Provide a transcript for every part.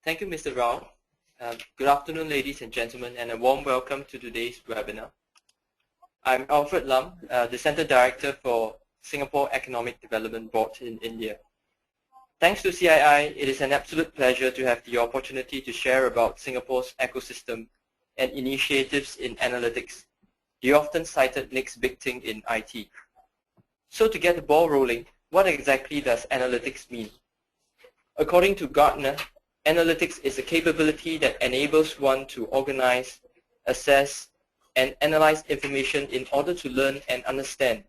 Thank you, Mr. Rao. Good afternoon, ladies and gentlemen, and a warm welcome to today's webinar. I'm Alfred Lam, the Center Director for Singapore Economic Development Board in India. Thanks to CII, it is an absolute pleasure to have the opportunity to share about Singapore's ecosystem and initiatives in analytics, the often cited next big thing in IT. So to get the ball rolling, what exactly does analytics mean? According to Gartner, analytics is a capability that enables one to organize, assess, and analyze information in order to learn and understand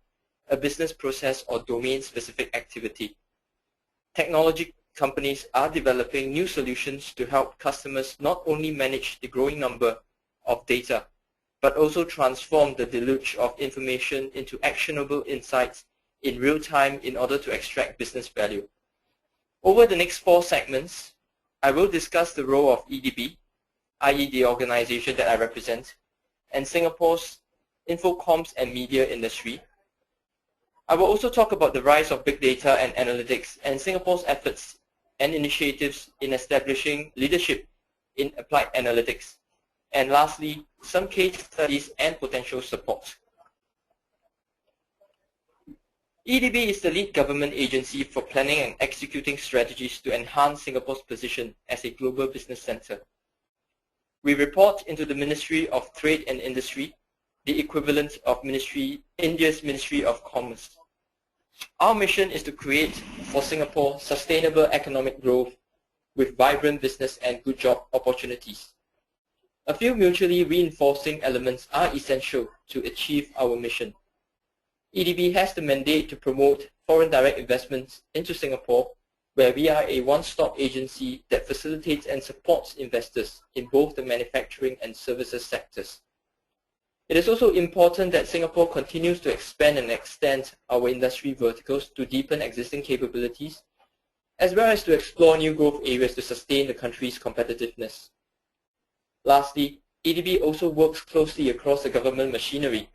a business process or domain-specific activity. Technology companies are developing new solutions to help customers not only manage the growing number of data, but also transform the deluge of information into actionable insights in real time in order to extract business value. Over the next 4 segments, I will discuss the role of EDB, i.e. the organization that I represent, and Singapore's infocoms and media industry. I will also talk about the rise of big data and analytics and Singapore's efforts and initiatives in establishing leadership in applied analytics. And lastly, some case studies and potential support. EDB is the lead government agency for planning and executing strategies to enhance Singapore's position as a global business center. We report into the Ministry of Trade and Industry, the equivalent of India's Ministry of Commerce. Our mission is to create for Singapore sustainable economic growth with vibrant business and good job opportunities. A few mutually reinforcing elements are essential to achieve our mission. EDB has the mandate to promote foreign direct investments into Singapore, where we are a one-stop agency that facilitates and supports investors in both the manufacturing and services sectors. It is also important that Singapore continues to expand and extend our industry verticals to deepen existing capabilities, as well as to explore new growth areas to sustain the country's competitiveness. Lastly, EDB also works closely across the government machinery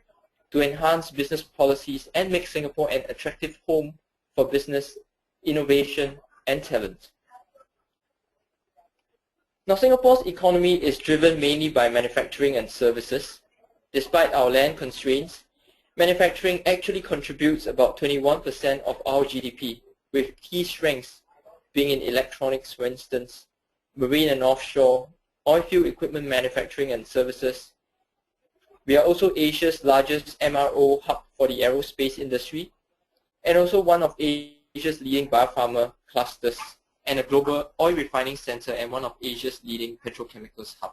to enhance business policies and make Singapore an attractive home for business, innovation, and talent. Now, Singapore's economy is driven mainly by manufacturing and services. Despite our land constraints, manufacturing actually contributes about 21% of our GDP, with key strengths being in electronics, for instance, marine and offshore, oilfield equipment manufacturing and services. We are also Asia's largest MRO hub for the aerospace industry, and also one of Asia's leading biopharma clusters, and a global oil refining center and one of Asia's leading petrochemicals hub.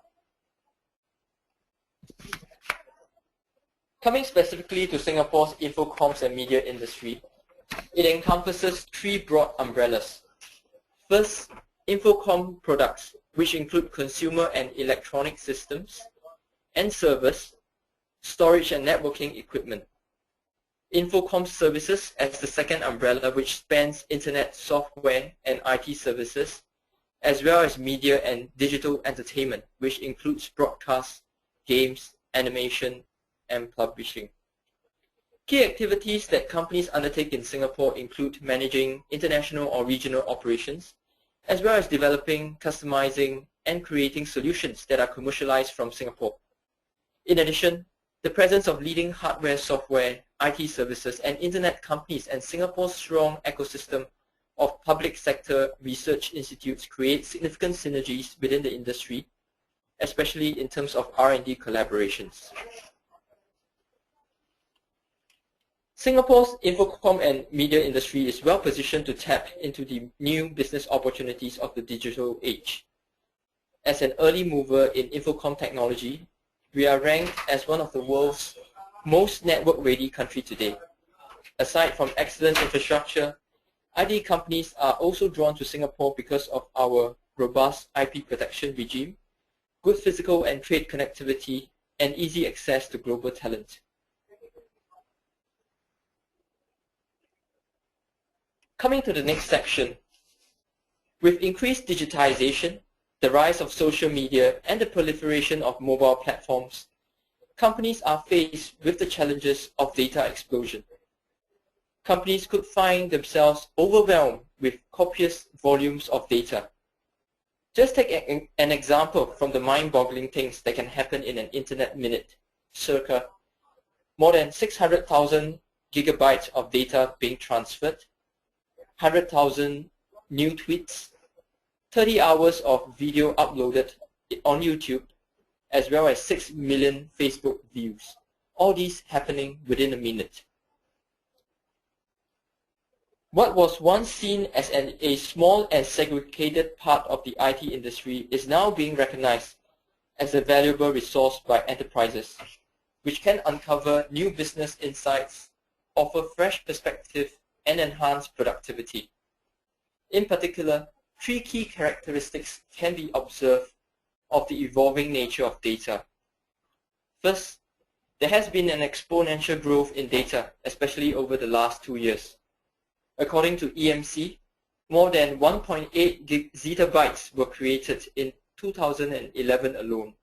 Coming specifically to Singapore's infocoms and media industry, it encompasses 3 broad umbrellas. First, infocom products, which include consumer and electronic systems and servers, storage and networking equipment. Infocom services as the second umbrella, which spans internet, software, and IT services, as well as media and digital entertainment, which includes broadcast, games, animation, and publishing. Key activities that companies undertake in Singapore include managing international or regional operations, as well as developing, customizing, and creating solutions that are commercialized from Singapore. In addition, the presence of leading hardware, software, IT services, and internet companies and Singapore's strong ecosystem of public sector research institutes create significant synergies within the industry, especially in terms of R&D collaborations. Singapore's infocom and media industry is well positioned to tap into the new business opportunities of the digital age. As an early mover in infocom technology, we are ranked as one of the world's most network-ready country today. Aside from excellent infrastructure, IT companies are also drawn to Singapore because of our robust IP protection regime, good physical and trade connectivity, and easy access to global talent. Coming to the next section, with increased digitization, the rise of social media, and the proliferation of mobile platforms, companies are faced with the challenges of data explosion. Companies could find themselves overwhelmed with copious volumes of data. Just take an example from the mind-boggling things that can happen in an internet minute, circa more than 600,000 gigabytes of data being transferred, 100,000 new tweets, 30 hours of video uploaded on YouTube, as well as 6 million Facebook views. All these happening within a minute. What was once seen as a small and segregated part of the IT industry is now being recognized as a valuable resource by enterprises, which can uncover new business insights, offer fresh perspective, and enhance productivity. In particular, 3 key characteristics can be observed of the evolving nature of data. First, there has been an exponential growth in data, especially over the last 2 years. According to EMC, more than 1.8 zettabytes were created in 2011 alone.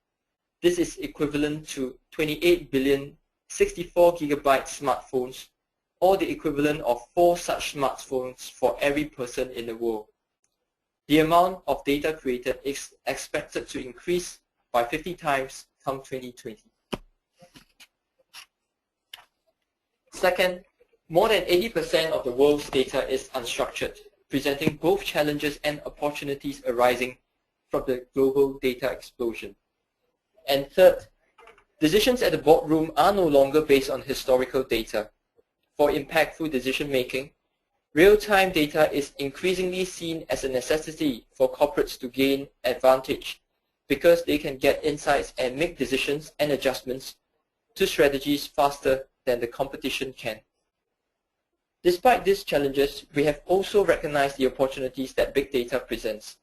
This is equivalent to 28 billion 64 gigabyte smartphones, or the equivalent of 4 such smartphones for every person in the world. The amount of data created is expected to increase by 50 times come 2020. Second, more than 80% of the world's data is unstructured, presenting both challenges and opportunities arising from the global data explosion. And third, decisions at the boardroom are no longer based on historical data. For impactful decision-making, real-time data is increasingly seen as a necessity for corporates to gain advantage because they can get insights and make decisions and adjustments to strategies faster than the competition can. Despite these challenges, we have also recognized the opportunities that big data presents.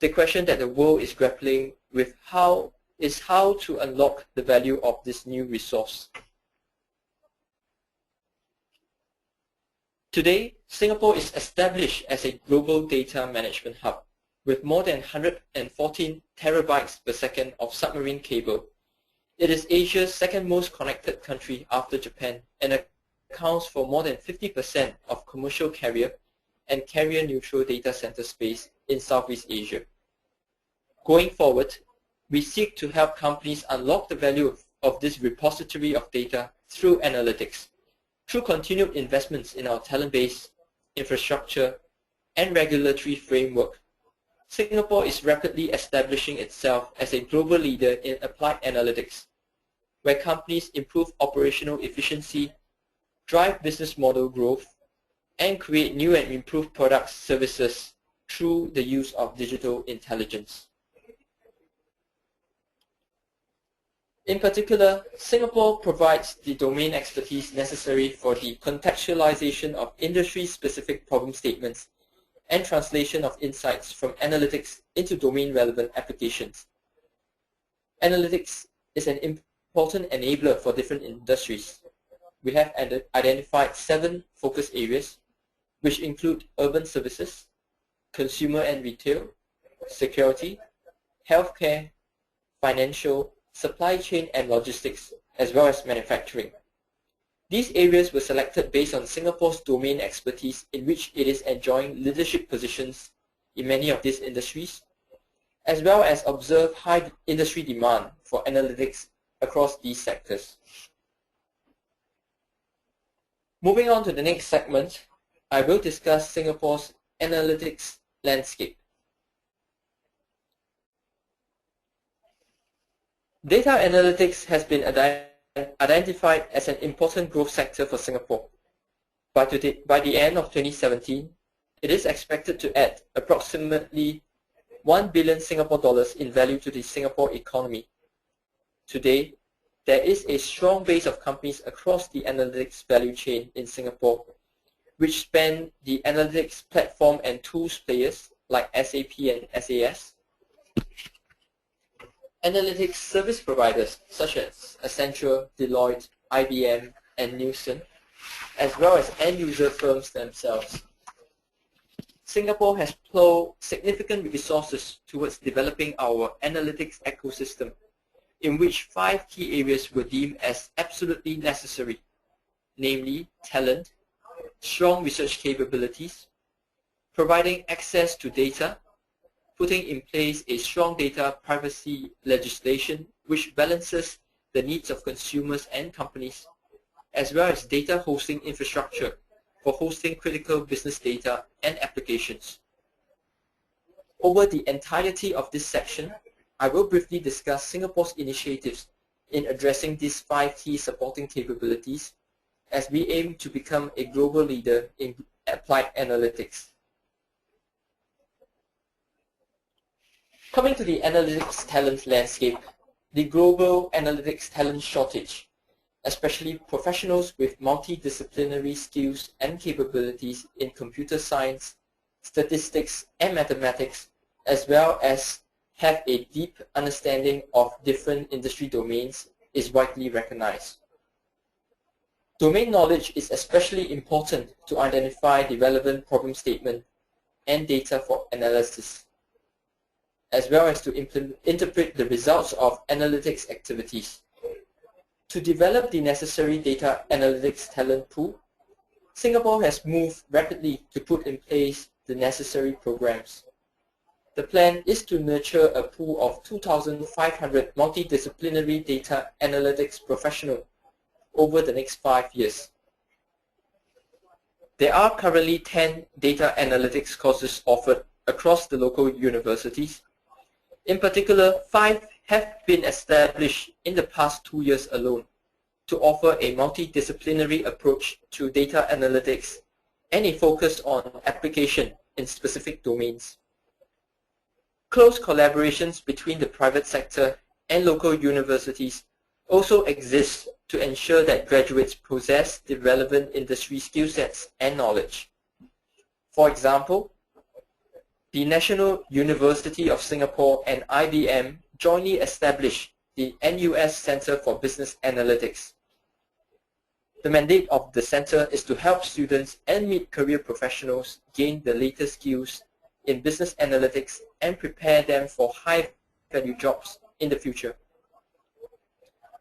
The question that the world is grappling with is how to unlock the value of this new resource. Today, Singapore is established as a global data management hub with more than 114 terabytes per second of submarine cable. It is Asia's second most connected country after Japan and accounts for more than 50% of commercial carrier and carrier-neutral data center space in Southeast Asia. Going forward, we seek to help companies unlock the value of this repository of data through analytics, through continued investments in our talent base, infrastructure, and regulatory framework. Singapore is rapidly establishing itself as a global leader in applied analytics, where companies improve operational efficiency, drive business model growth, and create new and improved products, services through the use of digital intelligence. In particular, Singapore provides the domain expertise necessary for the contextualization of industry-specific problem statements and translation of insights from analytics into domain-relevant applications. Analytics is an important enabler for different industries. We have identified 7 focus areas, which include urban services, consumer and retail, security, healthcare, financial, supply chain and logistics, as well as manufacturing. These areas were selected based on Singapore's domain expertise, in which it is enjoying leadership positions in many of these industries, as well as observe high industry demand for analytics across these sectors. Moving on to the next segment, I will discuss Singapore's analytics landscape. Data analytics has been identified as an important growth sector for Singapore. By the end of 2017, it is expected to add approximately 1 billion Singapore dollars in value to the Singapore economy. Today, there is a strong base of companies across the analytics value chain in Singapore, which span the analytics platform and tools players like SAP and SAS, analytics service providers such as Accenture, Deloitte, IBM, and Nielsen, as well as end-user firms themselves. Singapore has plowed significant resources towards developing our analytics ecosystem, in which 5 key areas were deemed as absolutely necessary, namely talent, strong research capabilities, providing access to data, putting in place a strong data privacy legislation which balances the needs of consumers and companies, as well as data hosting infrastructure for hosting critical business data and applications. Over the entirety of this section, I will briefly discuss Singapore's initiatives in addressing these 5 key supporting capabilities as we aim to become a global leader in applied analytics. Coming to the analytics talent landscape, the global analytics talent shortage, especially professionals with multidisciplinary skills and capabilities in computer science, statistics, and mathematics, as well as have a deep understanding of different industry domains, is widely recognized. Domain knowledge is especially important to identify the relevant problem statement and data for analysis, as well as to interpret the results of analytics activities. To develop the necessary data analytics talent pool, Singapore has moved rapidly to put in place the necessary programs. The plan is to nurture a pool of 2,500 multidisciplinary data analytics professionals over the next 5 years. There are currently 10 data analytics courses offered across the local universities. In particular, 5 have been established in the past 2 years alone to offer a multidisciplinary approach to data analytics and a focus on application in specific domains. Close collaborations between the private sector and local universities also exist to ensure that graduates possess the relevant industry skill sets and knowledge. For example, the National University of Singapore and IBM jointly established the NUS Center for Business Analytics. The mandate of the center is to help students and mid-career professionals gain the latest skills in business analytics and prepare them for high-value jobs in the future.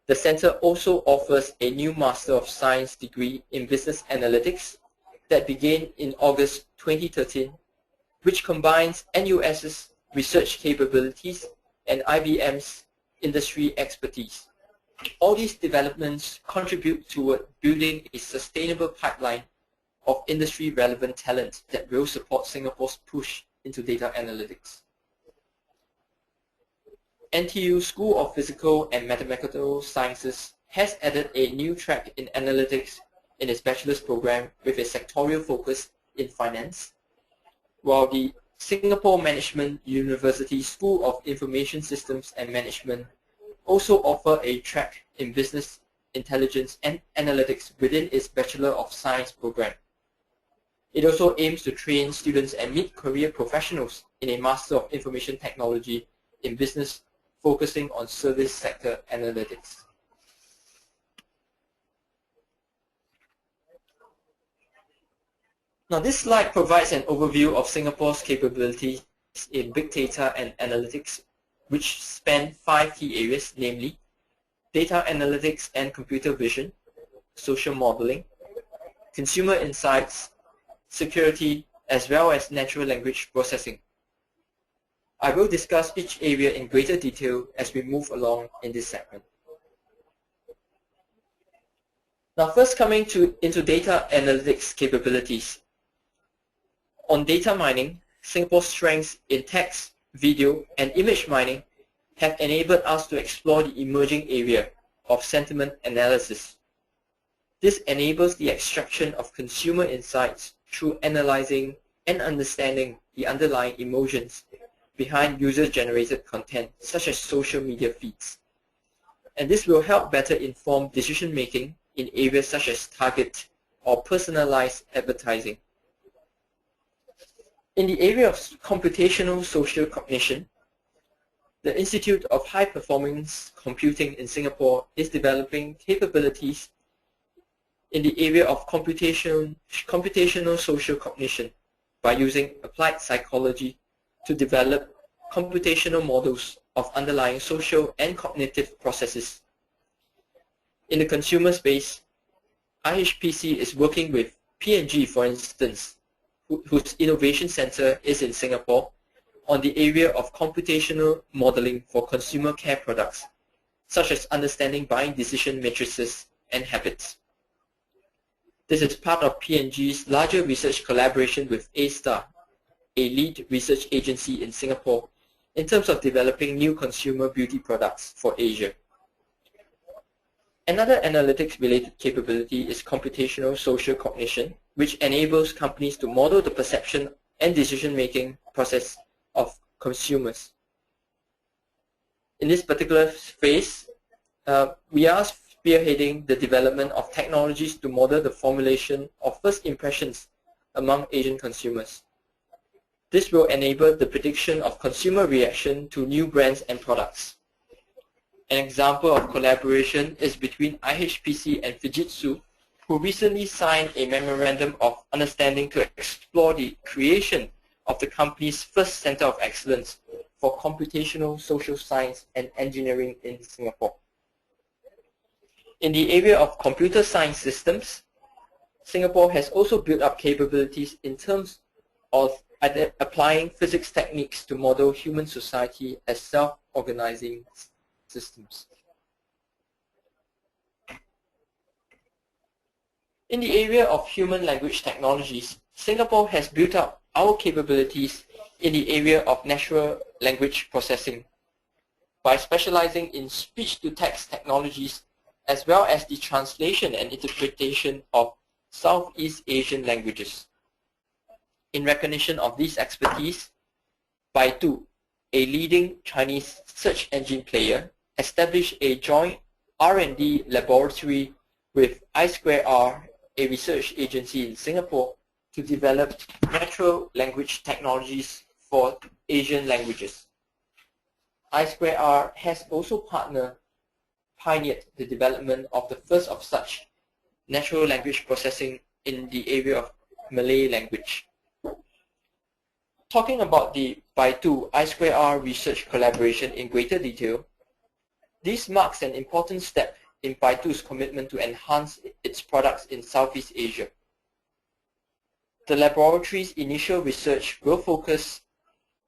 The center also offers a new Master of Science degree in Business Analytics that began in August 2013, which combines NUS's research capabilities and IBM's industry expertise. All these developments contribute toward building a sustainable pipeline of industry-relevant talent that will support Singapore's push into data analytics. NTU School of Physical and Mathematical Sciences has added a new track in analytics in its bachelor's program with a sectorial focus in finance, while the Singapore Management University School of Information Systems and Management also offer a track in business intelligence and analytics within its Bachelor of Science program. It also aims to train students and mid-career professionals in a Master of Information Technology in business, focusing on service sector analytics. Now, this slide provides an overview of Singapore's capabilities in big data and analytics, which span 5 key areas, namely data analytics and computer vision, social modeling, consumer insights, security, as well as natural language processing. I will discuss each area in greater detail as we move along in this segment. Now, first coming into data analytics capabilities. On data mining, Singapore's strengths in text, video, and image mining have enabled us to explore the emerging area of sentiment analysis. This enables the extraction of consumer insights through analyzing and understanding the underlying emotions behind user-generated content, such as social media feeds. And this will help better inform decision-making in areas such as target or personalized advertising. In the area of computational social cognition, the Institute of High Performance Computing in Singapore is developing capabilities in the area of computational social cognition by using applied psychology to develop computational models of underlying social and cognitive processes. In the consumer space, IHPC is working with P&G, for instance, whose innovation center is in Singapore, on the area of computational modeling for consumer care products, such as understanding buying decision matrices and habits. This is part of P&G's larger research collaboration with A-Star, a lead research agency in Singapore, in terms of developing new consumer beauty products for Asia. Another analytics-related capability is computational social cognition, which enables companies to model the perception and decision-making process of consumers. In this particular phase, we are spearheading the development of technologies to model the formulation of first impressions among Asian consumers. This will enable the prediction of consumer reaction to new brands and products. An example of collaboration is between IHPC and Fujitsu, who recently signed a memorandum of understanding to explore the creation of the company's first Center of Excellence for Computational Social Science and Engineering in Singapore. In the area of computer science systems, Singapore has also built up capabilities in terms of applying physics techniques to model human society as self-organizing systems. In the area of human language technologies, Singapore has built up our capabilities in the area of natural language processing by specializing in speech-to-text technologies as well as the translation and interpretation of Southeast Asian languages. In recognition of this expertise, Baidu, a leading Chinese search engine player, established a joint R&D laboratory with I2R, a research agency in Singapore, to develop natural language technologies for Asian languages. I2R has also pioneered the development of the first of such natural language processing in the area of Malay language. Talking about the Baidu I2R research collaboration in greater detail, this marks an important step in Baidu's commitment to enhance its products in Southeast Asia. The laboratory's initial research will focus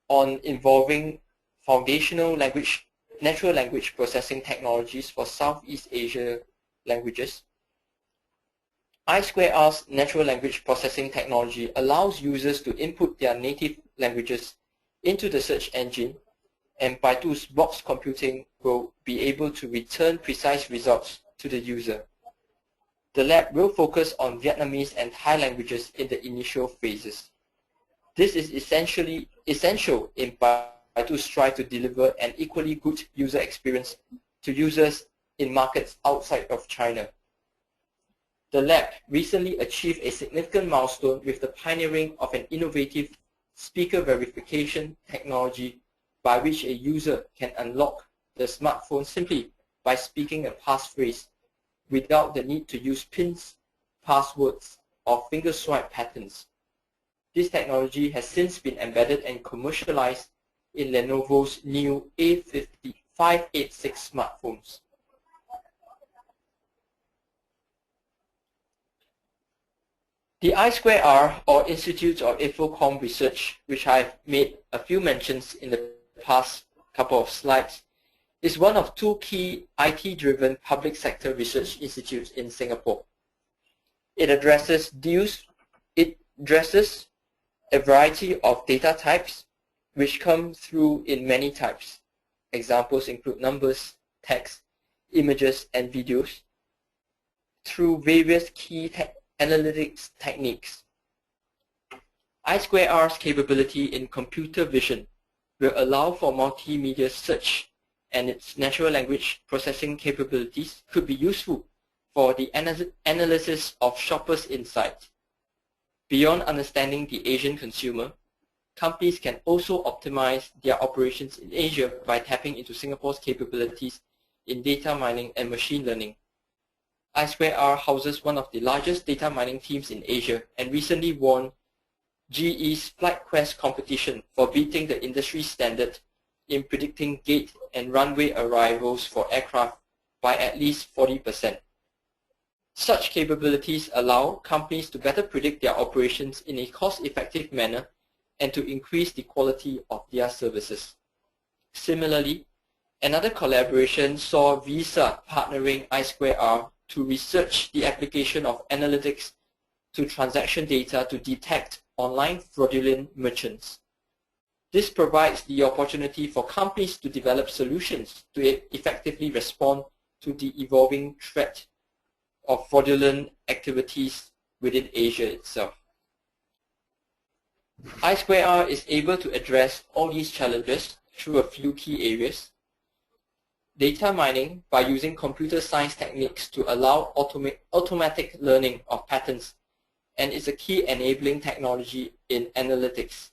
on involving foundational natural language processing technologies for Southeast Asia languages. I2R's natural language processing technology allows users to input their native languages into the search engine, and Baidu's box computing will be able to return precise results to the user. The lab will focus on Vietnamese and Thai languages in the initial phases. This is essential in Baidu's strive to deliver an equally good user experience to users in markets outside of China. The lab recently achieved a significant milestone with the pioneering of an innovative speaker verification technology by which a user can unlock the smartphone simply by speaking a passphrase without the need to use pins, passwords, or finger swipe patterns. This technology has since been embedded and commercialized in Lenovo's new A586 smartphones. The I2R, or Institute of Infocom Research, which I've made a few mentions in the past couple of slides, is one of two key IT-driven public sector research institutes in Singapore. It addresses a variety of data types which come through in many types. Examples include numbers, text, images, and videos through various key analytics techniques. I2R's capability in computer vision will allow for multimedia search, and its natural language processing capabilities could be useful for the analysis of shoppers' insight. Beyond understanding the Asian consumer, companies can also optimize their operations in Asia by tapping into Singapore's capabilities in data mining and machine learning. I2R houses one of the largest data mining teams in Asia and recently won GE's FlightQuest competition for beating the industry standard in predicting gate and runway arrivals for aircraft by at least 40%. Such capabilities allow companies to better predict their operations in a cost-effective manner and to increase the quality of their services. Similarly, another collaboration saw Visa partnering I2R to research the application of analytics to transaction data to detect online fraudulent merchants. This provides the opportunity for companies to develop solutions to effectively respond to the evolving threat of fraudulent activities within Asia itself. I2R is able to address all these challenges through a few key areas. Data mining by using computer science techniques to allow automatic learning of patterns, and is a key enabling technology in analytics.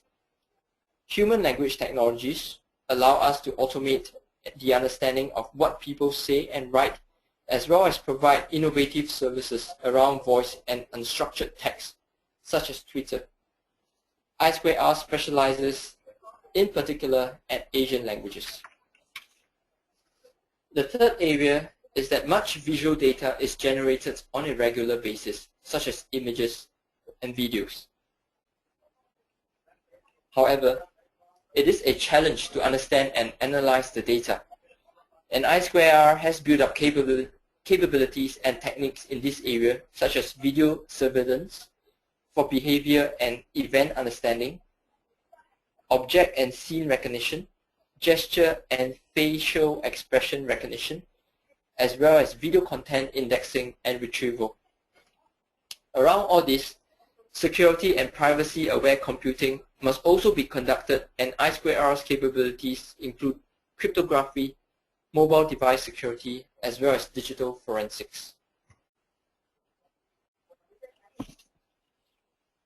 Human language technologies allow us to automate the understanding of what people say and write, as well as provide innovative services around voice and unstructured text, such as Twitter. I2R specializes in particular at Asian languages. The third area is that much visual data is generated on a regular basis, such as images and videos. However, it is a challenge to understand and analyze the data, and I2R has built up capabilities and techniques in this area, such as video surveillance for behavior and event understanding, object and scene recognition, gesture and facial expression recognition, as well as video content indexing and retrieval. Around all this, security and privacy-aware computing must also be conducted, and I2R's capabilities include cryptography, mobile device security, as well as digital forensics.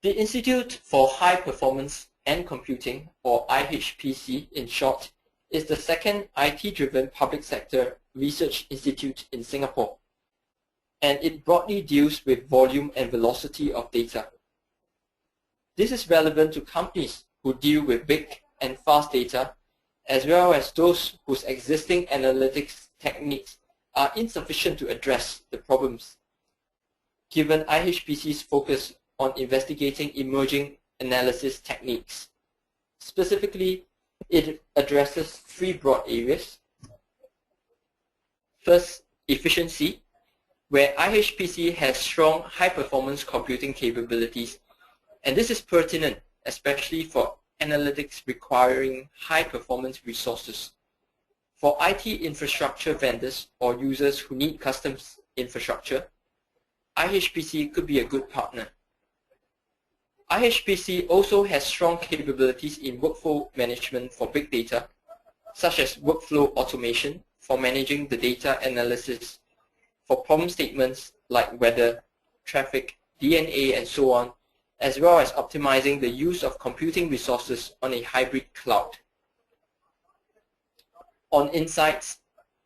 The Institute for High Performance and Computing, or IHPC in short, is the second IT-driven public sector research institute in Singapore, and it broadly deals with volume and velocity of data. This is relevant to companies who deal with big and fast data, as well as those whose existing analytics techniques are insufficient to address the problems, given IHPC's focus on investigating emerging analysis techniques. Specifically, it addresses three broad areas. First, efficiency, where IHPC has strong high-performance computing capabilities, and this is pertinent, especially for analytics requiring high-performance resources. For IT infrastructure vendors or users who need custom infrastructure, IHPC could be a good partner. IHPC also has strong capabilities in workflow management for big data, such as workflow automation for managing the data analysis for problem statements like weather, traffic, DNA, and so on, as well as optimizing the use of computing resources on a hybrid cloud. On insights,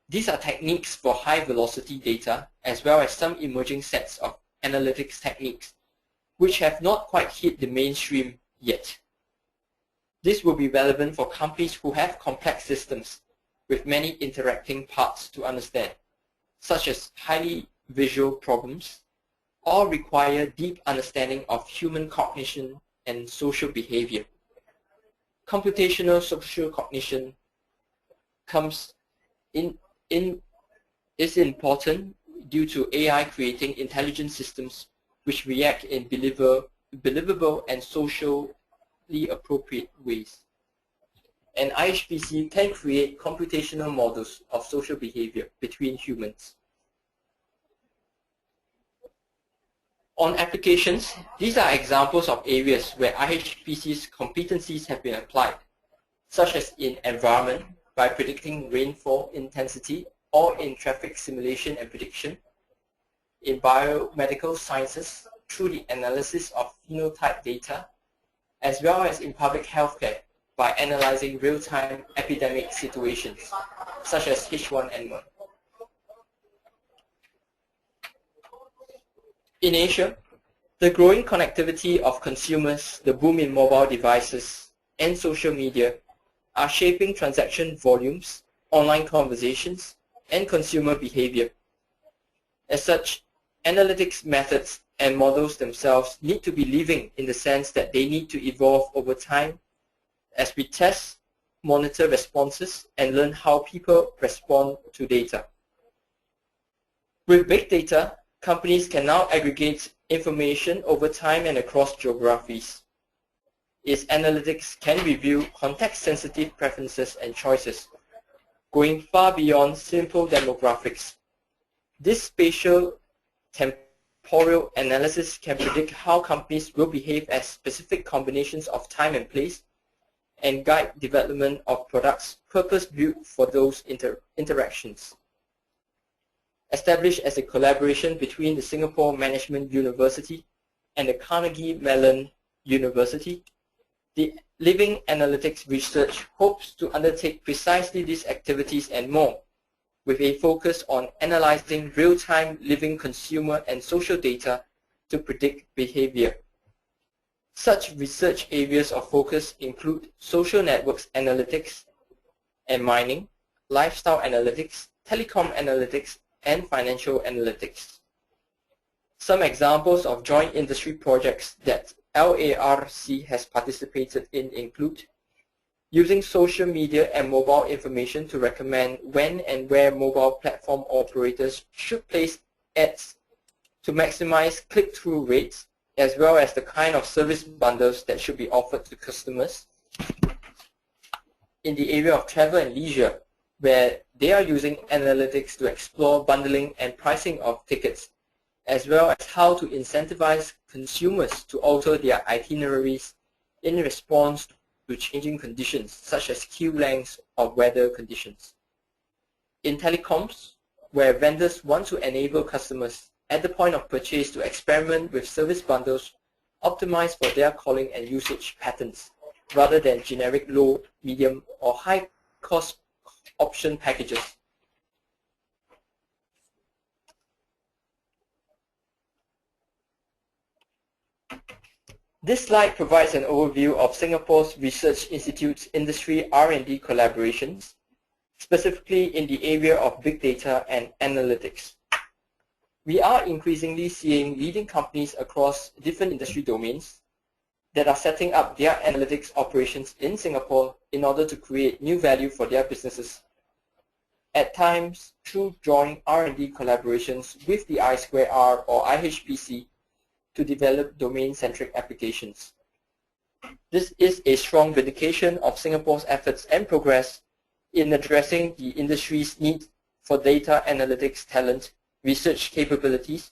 these are techniques for high-velocity data, as well as some emerging sets of analytics techniques which have not quite hit the mainstream yet. This will be relevant for companies who have complex systems with many interacting parts to understand, such as highly visual problems, or require deep understanding of human cognition and social behavior. Computational social cognition is important due to AI creating intelligent systems which react in believable and socially appropriate ways. And IHPC can create computational models of social behavior between humans. On applications, these are examples of areas where IHPC's competencies have been applied, such as in environment by predicting rainfall intensity, or in traffic simulation and prediction, in biomedical sciences through the analysis of phenotype data, as well as in public healthcare by analyzing real-time epidemic situations, such as H1N1. In Asia, the growing connectivity of consumers, the boom in mobile devices, and social media are shaping transaction volumes, online conversations, and consumer behavior. As such, analytics methods and models themselves need to be living in the sense that they need to evolve over time as we test, monitor responses, and learn how people respond to data. With big data, companies can now aggregate information over time and across geographies. Its analytics can reveal context-sensitive preferences and choices, going far beyond simple demographics. This spatial temporal analysis can predict how companies will behave as specific combinations of time and place, and guide development of products purpose-built for those interactions. Established as a collaboration between the Singapore Management University and the Carnegie Mellon University, the Living Analytics Research hopes to undertake precisely these activities and more, with a focus on analyzing real-time living consumer and social data to predict behavior. Such research areas of focus include social networks analytics and mining, lifestyle analytics, telecom analytics, and financial analytics. Some examples of joint industry projects that LARC has participated in include using social media and mobile information to recommend when and where mobile platform operators should place ads to maximize click-through rates, as well as the kind of service bundles that should be offered to customers. In the area of travel and leisure, where they are using analytics to explore bundling and pricing of tickets, as well as how to incentivize consumers to alter their itineraries in response to changing conditions such as queue lengths or weather conditions. In telecoms, where vendors want to enable customers at the point of purchase to experiment with service bundles optimized for their calling and usage patterns, rather than generic low, medium, or high cost option packages. This slide provides an overview of Singapore's Research Institute's industry R&D collaborations, specifically in the area of big data and analytics. We are increasingly seeing leading companies across different industry domains that are setting up their analytics operations in Singapore in order to create new value for their businesses, at times through joint R&D collaborations with the I2R or IHPC to develop domain-centric applications. This is a strong vindication of Singapore's efforts and progress in addressing the industry's need for data analytics talent, research capabilities,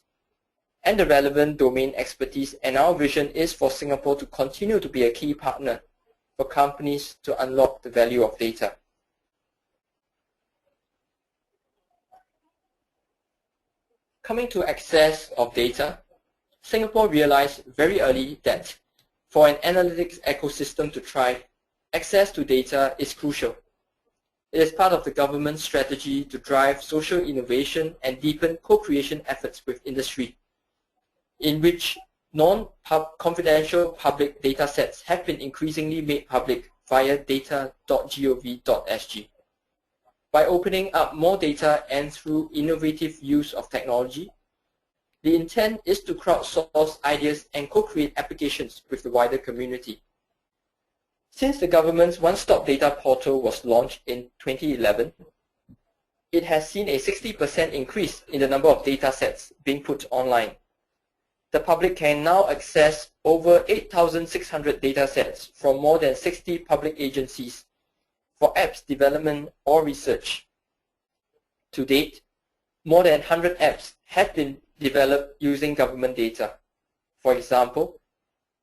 and the relevant domain expertise, and our vision is for Singapore to continue to be a key partner for companies to unlock the value of data. Coming to access of data, Singapore realized very early that for an analytics ecosystem to thrive, access to data is crucial. It is part of the government's strategy to drive social innovation and deepen co-creation efforts with industry, in which non-confidential public data sets have been increasingly made public via data.gov.sg. By opening up more data and through innovative use of technology, the intent is to crowdsource ideas and co-create applications with the wider community. Since the government's one-stop data portal was launched in 2011, it has seen a 60% increase in the number of data sets being put online. The public can now access over 8,600 data sets from more than 60 public agencies for apps development or research. To date, more than 100 apps have been developed using government data. For example,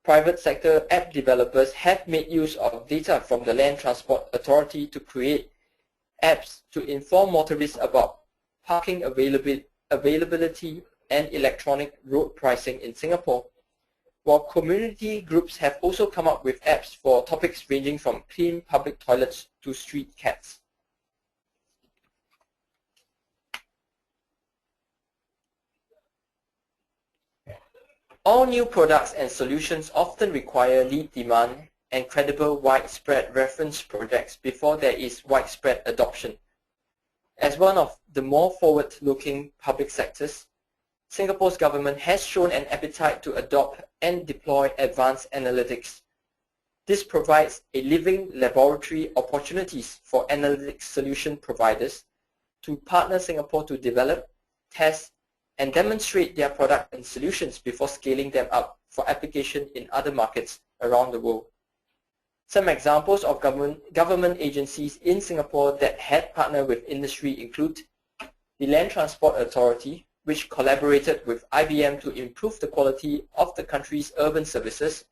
private sector app developers have made use of data from the Land Transport Authority to create apps to inform motorists about parking availability and electronic road pricing in Singapore, while community groups have also come up with apps for topics ranging from clean public toilets to street cats. All new products and solutions often require lead demand and credible widespread reference projects before there is widespread adoption. As one of the more forward-looking public sectors, Singapore's government has shown an appetite to adopt and deploy advanced analytics. This provides a living laboratory opportunities for analytics solution providers to partner Singapore to develop, test, and demonstrate their product and solutions before scaling them up for application in other markets around the world. Some examples of government agencies in Singapore that had partnered with industry include the Land Transport Authority, which collaborated with IBM to improve the quality of the country's urban services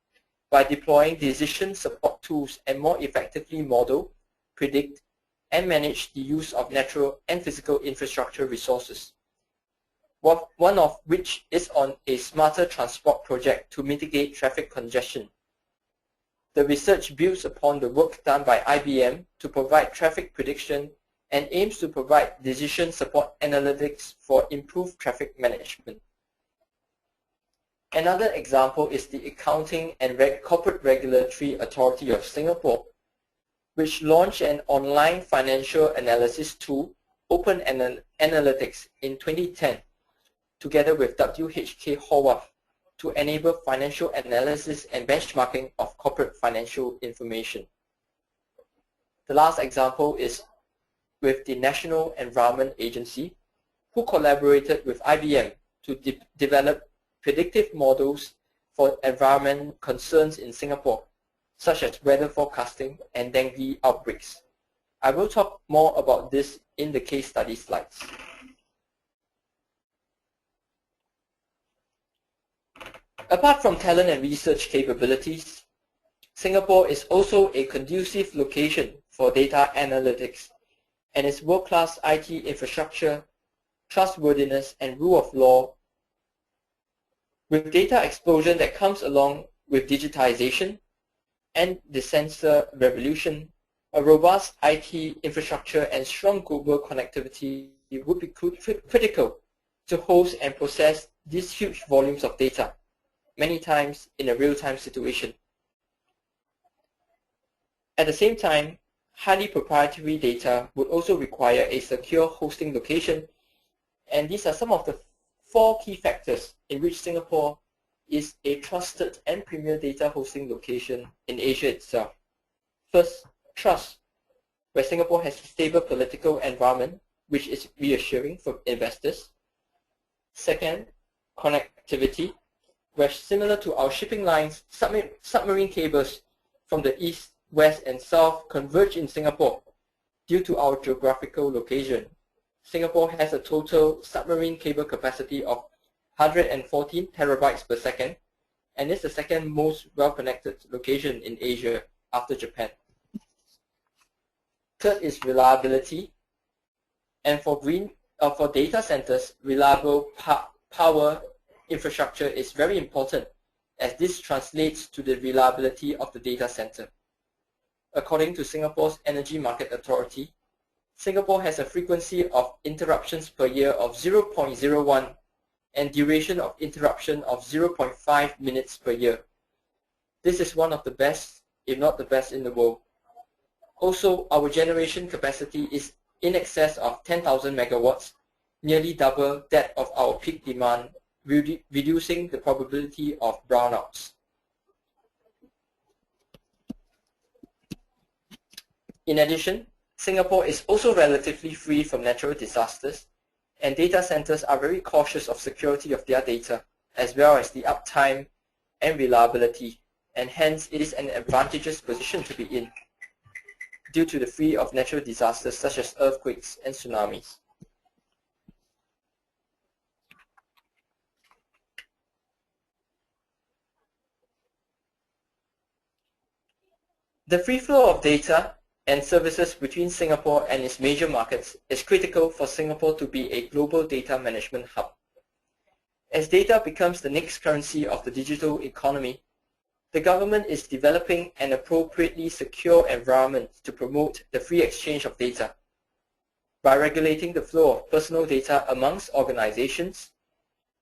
by deploying decision support tools and more effectively model, predict, and manage the use of natural and physical infrastructure resources. One of which is on a smarter transport project to mitigate traffic congestion. The research builds upon the work done by IBM to provide traffic prediction and aims to provide decision support analytics for improved traffic management. Another example is the Accounting and Corporate Regulatory Authority of Singapore, which launched an online financial analysis tool, Open Analytics, in 2010, together with WHK Horwath, to enable financial analysis and benchmarking of corporate financial information. The last example is with the National Environment Agency, who collaborated with IBM to develop predictive models for environment concerns in Singapore, such as weather forecasting and dengue outbreaks. I will talk more about this in the case study slides. Apart from talent and research capabilities, Singapore is also a conducive location for data analytics, and its world-class IT infrastructure, trustworthiness, and rule of law. With data explosion that comes along with digitization and the sensor revolution, a robust IT infrastructure and strong global connectivity would be critical to host and process these huge volumes of data, many times in a real-time situation. At the same time, highly proprietary data would also require a secure hosting location, and these are some of the 4 key factors in which Singapore is a trusted and premier data hosting location in Asia itself. First, trust, where Singapore has a stable political environment, which is reassuring for investors. Second, connectivity, where similar to our shipping lines, submarine cables from the east, west, and south converge in Singapore due to our geographical location. Singapore has a total submarine cable capacity of 114 terabytes per second, and is the second most well-connected location in Asia after Japan. Third is reliability, and for data centers, reliable power infrastructure is very important, as this translates to the reliability of the data center. According to Singapore's Energy Market Authority, Singapore has a frequency of interruptions per year of 0.01 and duration of interruption of 0.5 minutes per year. This is one of the best, if not the best, in the world. Also, our generation capacity is in excess of 10,000 megawatts, nearly double that of our peak demand, reducing the probability of brownouts. In addition, Singapore is also relatively free from natural disasters, and data centers are very cautious of security of their data, as well as the uptime and reliability, and hence it is an advantageous position to be in, due to the free of natural disasters such as earthquakes and tsunamis. The free flow of data and services between Singapore and its major markets is critical for Singapore to be a global data management hub. As data becomes the next currency of the digital economy, the government is developing an appropriately secure environment to promote the free exchange of data. By regulating the flow of personal data amongst organizations,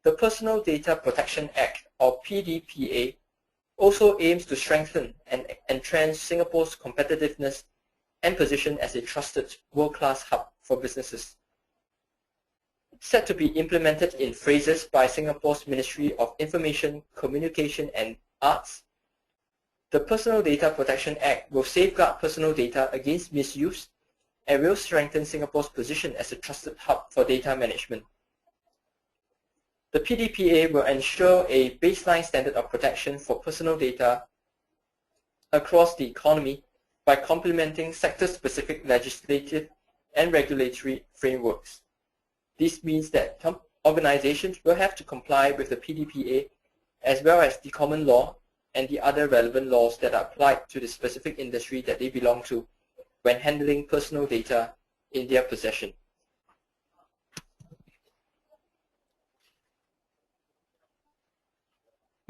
the Personal Data Protection Act, or PDPA, also aims to strengthen and entrench Singapore's competitiveness and position as a trusted world-class hub for businesses. Set to be implemented in phases by Singapore's Ministry of Information, Communication and Arts, The Personal Data Protection Act will safeguard personal data against misuse and will strengthen Singapore's position as a trusted hub for data management. The PDPA will ensure a baseline standard of protection for personal data across the economy by complementing sector-specific legislative and regulatory frameworks. This means that organizations will have to comply with the PDPA as well as the common law and the other relevant laws that are applied to the specific industry that they belong to when handling personal data in their possession.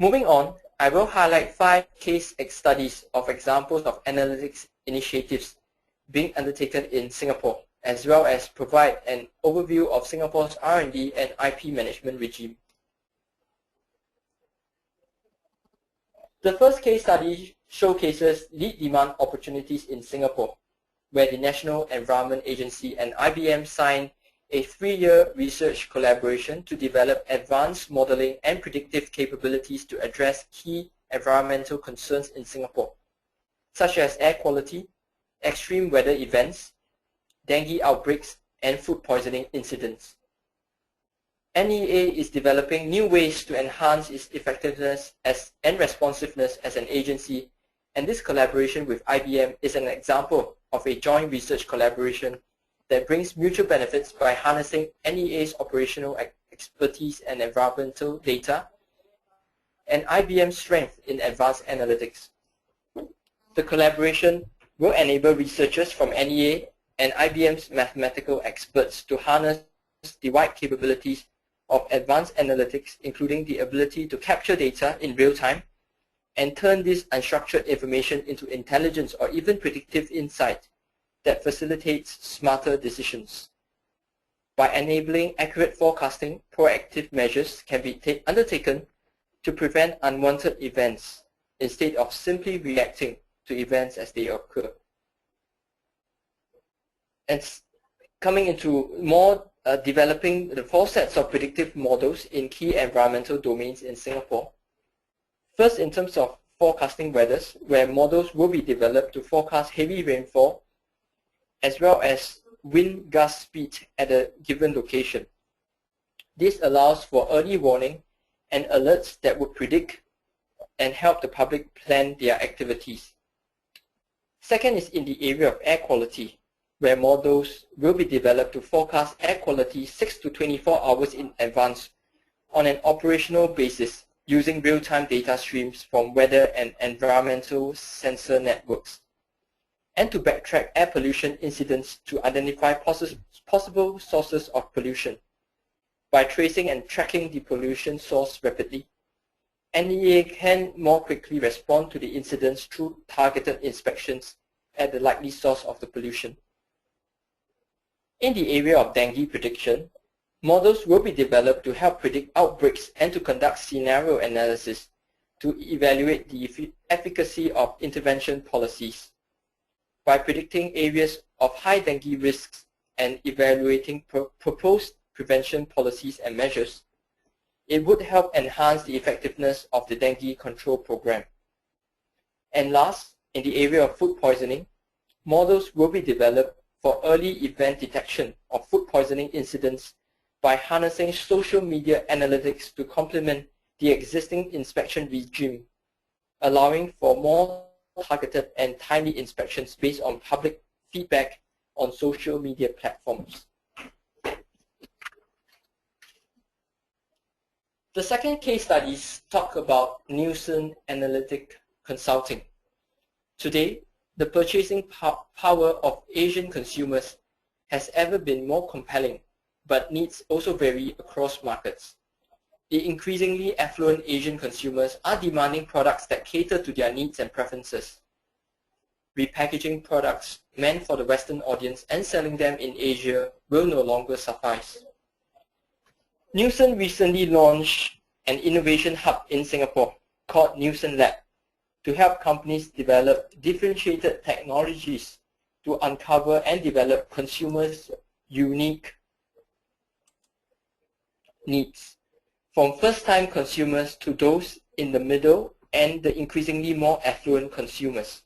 Moving on, I will highlight 5 case studies of examples of analytics initiatives being undertaken in Singapore, as well as provide an overview of Singapore's R&D and IP management regime. The first case study showcases lead demand opportunities in Singapore, where the National Environment Agency and IBM signed a 3-year research collaboration to develop advanced modeling and predictive capabilities to address key environmental concerns in Singapore, such as air quality, extreme weather events, dengue outbreaks, and food poisoning incidents. NEA is developing new ways to enhance its effectiveness and responsiveness as an agency, and this collaboration with IBM is an example of a joint research collaboration that brings mutual benefits by harnessing NEA's operational expertise and environmental data and IBM's strength in advanced analytics. The collaboration will enable researchers from NEA and IBM's mathematical experts to harness the wide capabilities of advanced analytics, including the ability to capture data in real time and turn this unstructured information into intelligence or even predictive insight that facilitates smarter decisions. By enabling accurate forecasting, proactive measures can be undertaken to prevent unwanted events instead of simply reacting to events as they occur. And coming into more developing the 4 sets of predictive models in key environmental domains in Singapore. First, in terms of forecasting weathers, where models will be developed to forecast heavy rainfall as well as wind gust speed at a given location. This allows for early warning and alerts that would predict and help the public plan their activities. Second is in the area of air quality, where models will be developed to forecast air quality 6 to 24 hours in advance on an operational basis using real-time data streams from weather and environmental sensor networks, and to backtrack air pollution incidents to identify possible sources of pollution. By tracing and tracking the pollution source rapidly, NEA can more quickly respond to the incidents through targeted inspections at the likely source of the pollution. In the area of dengue prediction, models will be developed to help predict outbreaks and to conduct scenario analysis to evaluate the efficacy of intervention policies. By predicting areas of high dengue risks and evaluating proposed prevention policies and measures, it would help enhance the effectiveness of the dengue control program. And last, in the area of food poisoning, models will be developed for early event detection of food poisoning incidents by harnessing social media analytics to complement the existing inspection regime, allowing for more targeted and timely inspections based on public feedback on social media platforms. The second case studies talk about Nielsen Analytic Consulting. Today, the purchasing power of Asian consumers has ever been more compelling, but needs also vary across markets. The increasingly affluent Asian consumers are demanding products that cater to their needs and preferences. Repackaging products meant for the Western audience and selling them in Asia will no longer suffice. Nielsen recently launched an innovation hub in Singapore called Nielsen Lab to help companies develop differentiated technologies to uncover and develop consumers' unique needs, from first-time consumers to those in the middle and the increasingly more affluent consumers.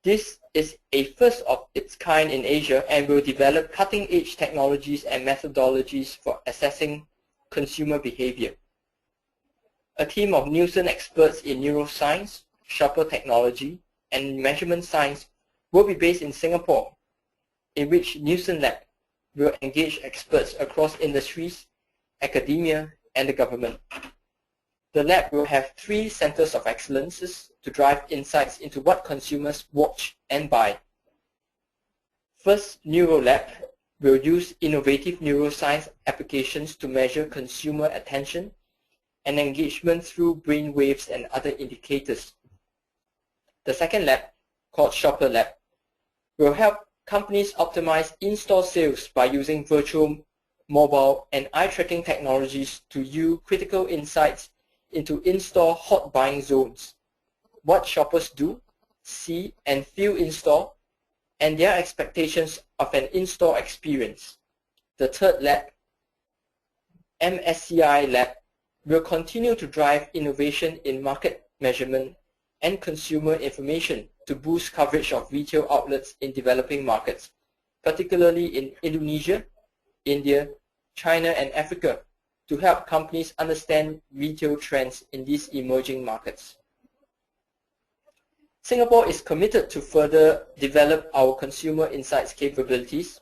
This is a first of its kind in Asia and will develop cutting-edge technologies and methodologies for assessing consumer behavior. A team of Nielsen experts in neuroscience, shopper technology, and measurement science will be based in Singapore, in which Nielsen Lab will engage experts across industries, academia, and the government. The lab will have 3 centers of excellence to drive insights into what consumers watch and buy. First, NeuroLab will use innovative neuroscience applications to measure consumer attention and engagement through brain waves and other indicators. The second lab, called Shopper Lab, will help companies optimize in-store sales by using virtual, mobile, and eye-tracking technologies to yield critical insights into in-store hot buying zones, what shoppers do, see, and feel in-store, and their expectations of an in-store experience. The third lab, MSCI Lab, will continue to drive innovation in market measurement and consumer information to boost coverage of retail outlets in developing markets, particularly in Indonesia, India, China, and Africa, to help companies understand retail trends in these emerging markets. Singapore is committed to further develop our consumer insights capabilities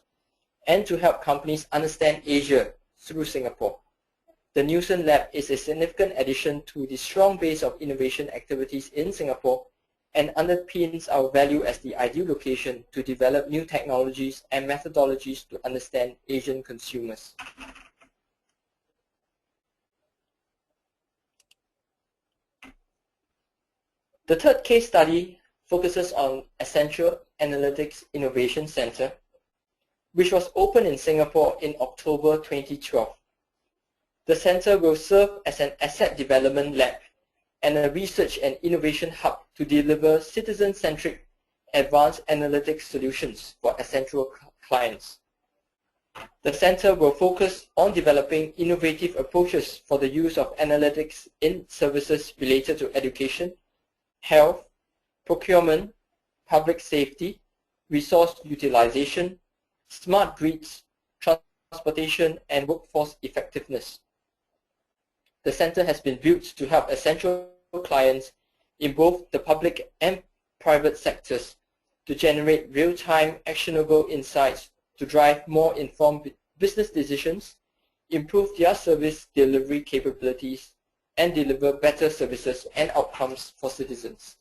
and to help companies understand Asia through Singapore. The Nielsen Lab is a significant addition to the strong base of innovation activities in Singapore and underpins our value as the ideal location to develop new technologies and methodologies to understand Asian consumers. The third case study focuses on Accenture Analytics Innovation Center, which was opened in Singapore in October 2012. The center will serve as an asset development lab and a research and innovation hub to deliver citizen-centric advanced analytics solutions for Accenture clients. The center will focus on developing innovative approaches for the use of analytics in services related to education, health, procurement, public safety, resource utilization, smart grids, transportation, and workforce effectiveness. The center has been built to help Accenture clients in both the public and private sectors to generate real-time actionable insights to drive more informed business decisions, improve their service delivery capabilities, and deliver better services and outcomes for citizens.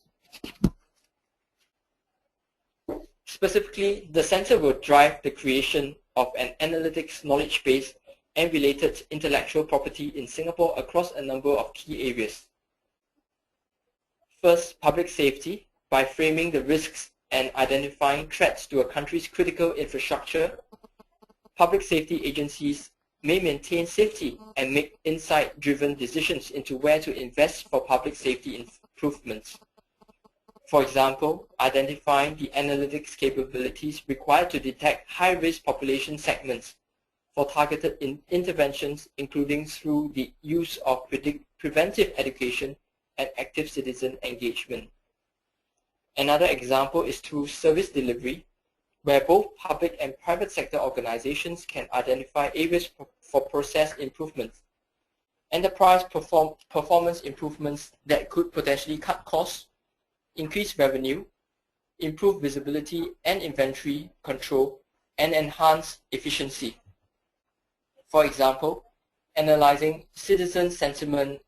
Specifically, the center will drive the creation of an analytics knowledge base and related intellectual property in Singapore across a number of key areas. First, public safety, by framing the risks and identifying threats to a country's critical infrastructure. Public safety agencies may maintain safety and make insight-driven decisions into where to invest for public safety improvements. For example, identifying the analytics capabilities required to detect high-risk population segments for targeted interventions, including through the use of preventive education and active citizen engagement. Another example is through service delivery, where both public and private sector organizations can identify areas for process improvements, enterprise performance improvements that could potentially cut costs, increase revenue, improve visibility and inventory control, and enhance efficiency. For example, analyzing citizen sentiment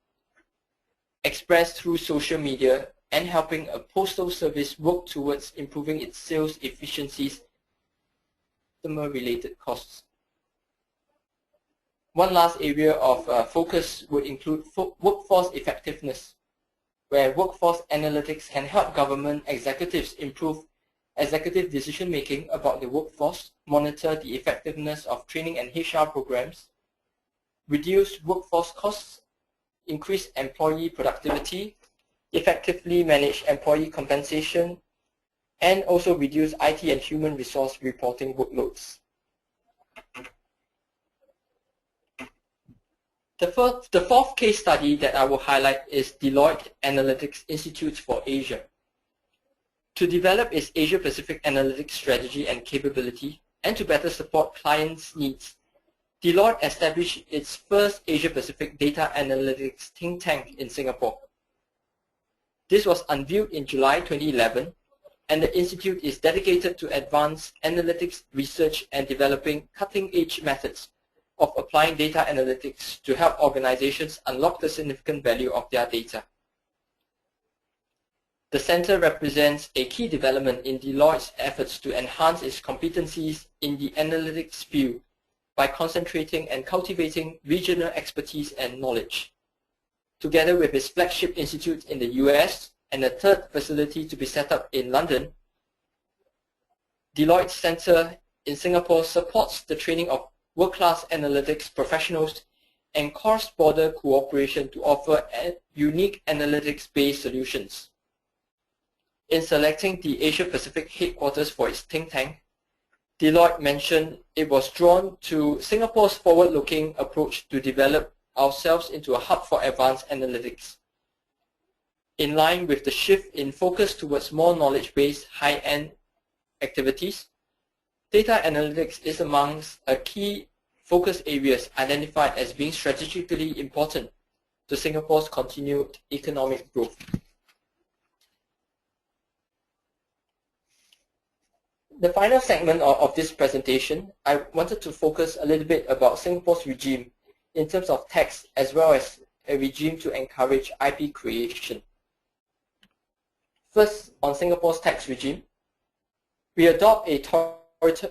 expressed through social media and helping a postal service work towards improving its sales efficiencies, customer-related costs. One last area of focus would include workforce effectiveness, where workforce analytics can help government executives improve executive decision-making about the workforce, monitor the effectiveness of training and HR programs, reduce workforce costs, increase employee productivity, effectively manage employee compensation, and also reduce IT and human resource reporting workloads. The fourth case study that I will highlight is Deloitte Analytics Institute for Asia. To develop its Asia-Pacific analytics strategy and capability, and to better support clients' needs, Deloitte established its first Asia-Pacific data analytics think tank in Singapore. This was unveiled in July 2011, and the institute is dedicated to advanced analytics research and developing cutting-edge methods of applying data analytics to help organizations unlock the significant value of their data. The center represents a key development in Deloitte's efforts to enhance its competencies in the analytics field by concentrating and cultivating regional expertise and knowledge. Together with its flagship institute in the US and a third facility to be set up in London, Deloitte Center in Singapore supports the training of world-class analytics professionals and cross-border cooperation to offer unique analytics-based solutions. In selecting the Asia-Pacific headquarters for its think tank, Deloitte mentioned it was drawn to Singapore's forward-looking approach to develop ourselves into a hub for advanced analytics. In line with the shift in focus towards more knowledge-based, high-end activities, data analytics is amongst a key focus areas identified as being strategically important to Singapore's continued economic growth. The final segment of this presentation, I wanted to focus a little bit about Singapore's regime in terms of tax as well as a regime to encourage IP creation. First, on Singapore's tax regime, we adopt a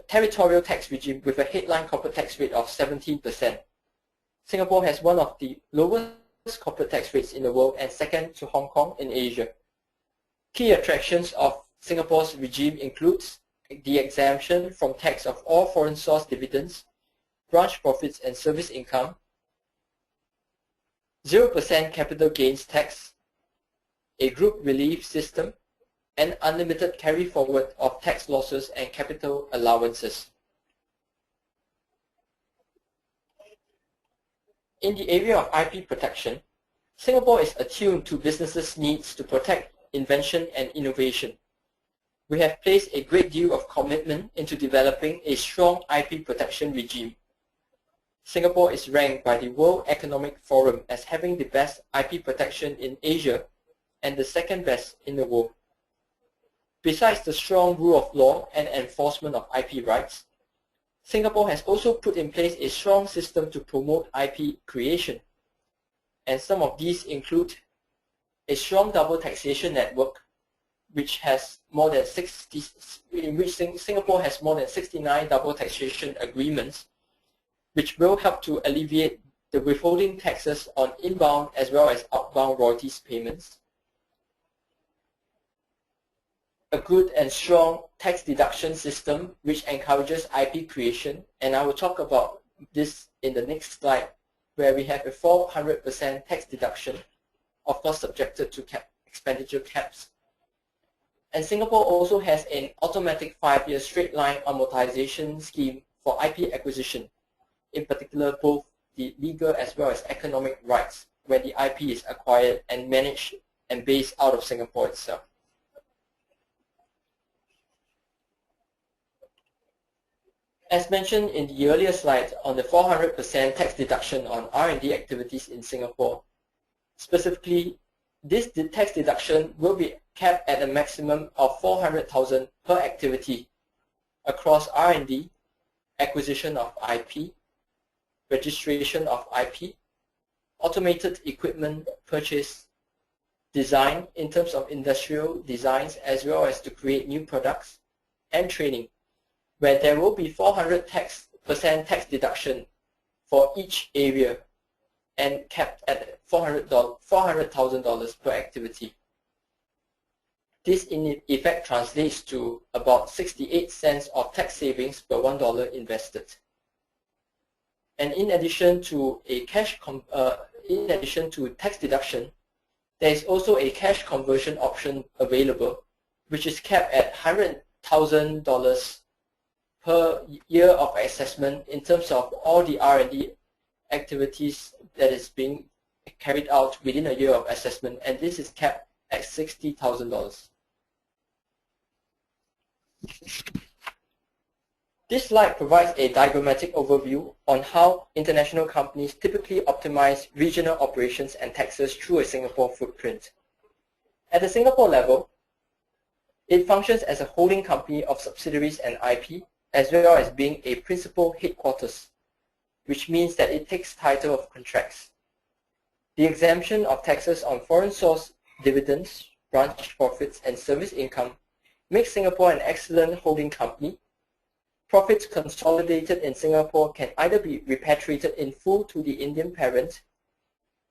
territorial tax regime with a headline corporate tax rate of 17%. Singapore has one of the lowest corporate tax rates in the world and second to Hong Kong in Asia. Key attractions of Singapore's regime includes the exemption from tax of all foreign source dividends, branch profits and service income, 0% capital gains tax, a group relief system, and unlimited carry forward of tax losses and capital allowances. In the area of IP protection, Singapore is attuned to businesses' needs to protect invention and innovation. We have placed a great deal of commitment into developing a strong IP protection regime. Singapore is ranked by the World Economic Forum as having the best IP protection in Asia and the second best in the world. Besides the strong rule of law and enforcement of IP rights, Singapore has also put in place a strong system to promote IP creation. And some of these include a strong double taxation network, which has more than Singapore has more than 69 double taxation agreements, which will help to alleviate the withholding taxes on inbound as well as outbound royalties payments. A good and strong tax deduction system which encourages IP creation, and I will talk about this in the next slide, where we have a 400% tax deduction, of course subjected to expenditure caps. And Singapore also has an automatic 5-year straight-line amortization scheme for IP acquisition, in particular both the legal as well as economic rights when the IP is acquired and managed and based out of Singapore itself. As mentioned in the earlier slide on the 400% tax deduction on R&D activities in Singapore, specifically, this tax deduction will be capped at a maximum of 400,000 per activity across R&D, acquisition of IP, registration of IP, automated equipment purchase, design in terms of industrial designs as well as to create new products, and training, where there will be 400% tax deduction for each area and capped at $400,000 per activity. This in effect translates to about 68 cents of tax savings per $1 invested. And in addition to tax deduction, there is also a cash conversion option available, which is capped at $100,000 per year of assessment in terms of all the R&D activities that is being carried out within a year of assessment, and this is capped at $60,000. This slide provides a diagrammatic overview on how international companies typically optimize regional operations and taxes through a Singapore footprint. At the Singapore level, it functions as a holding company of subsidiaries and IP, as well as being a principal headquarters, which means that it takes title of contracts. The exemption of taxes on foreign source dividends, branch profits, and service income makes Singapore an excellent holding company. Profits consolidated in Singapore can either be repatriated in full to the Indian parent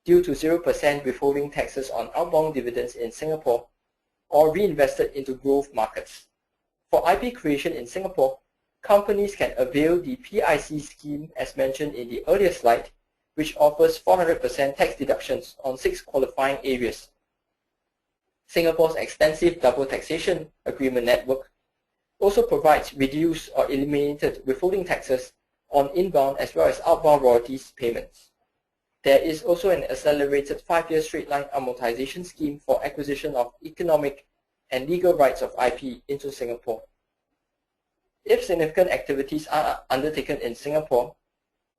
due to 0% withholding taxes on outbound dividends in Singapore, or reinvested into growth markets. For IP creation in Singapore, companies can avail the PIC scheme as mentioned in the earlier slide, which offers 400% tax deductions on 6 qualifying areas. Singapore's extensive double taxation agreement network also provides reduced or eliminated withholding taxes on inbound as well as outbound royalties payments. There is also an accelerated 5-year straight-line amortization scheme for acquisition of economic and legal rights of IP into Singapore. If significant activities are undertaken in Singapore,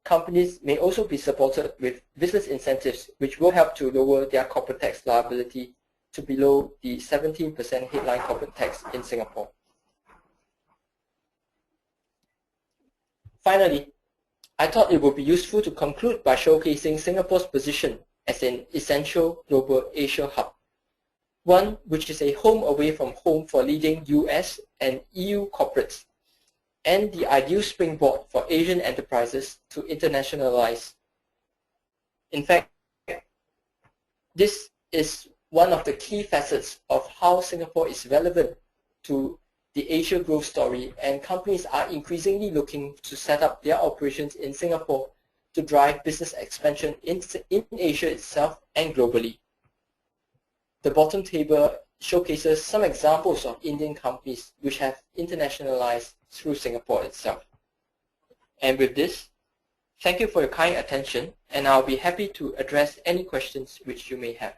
companies may also be supported with business incentives which will help to lower their corporate tax liability to below the 17% headline corporate tax in Singapore. Finally, I thought it would be useful to conclude by showcasing Singapore's position as an essential global Asia hub, one which is a home away from home for leading US and EU corporates, and the ideal springboard for Asian enterprises to internationalize. In fact, this is one of the key facets of how Singapore is relevant to the Asia growth story, and companies are increasingly looking to set up their operations in Singapore to drive business expansion in Asia itself and globally. The bottom table showcases some examples of Indian companies which have internationalized through Singapore itself. And with this, thank you for your kind attention, and I'll be happy to address any questions which you may have.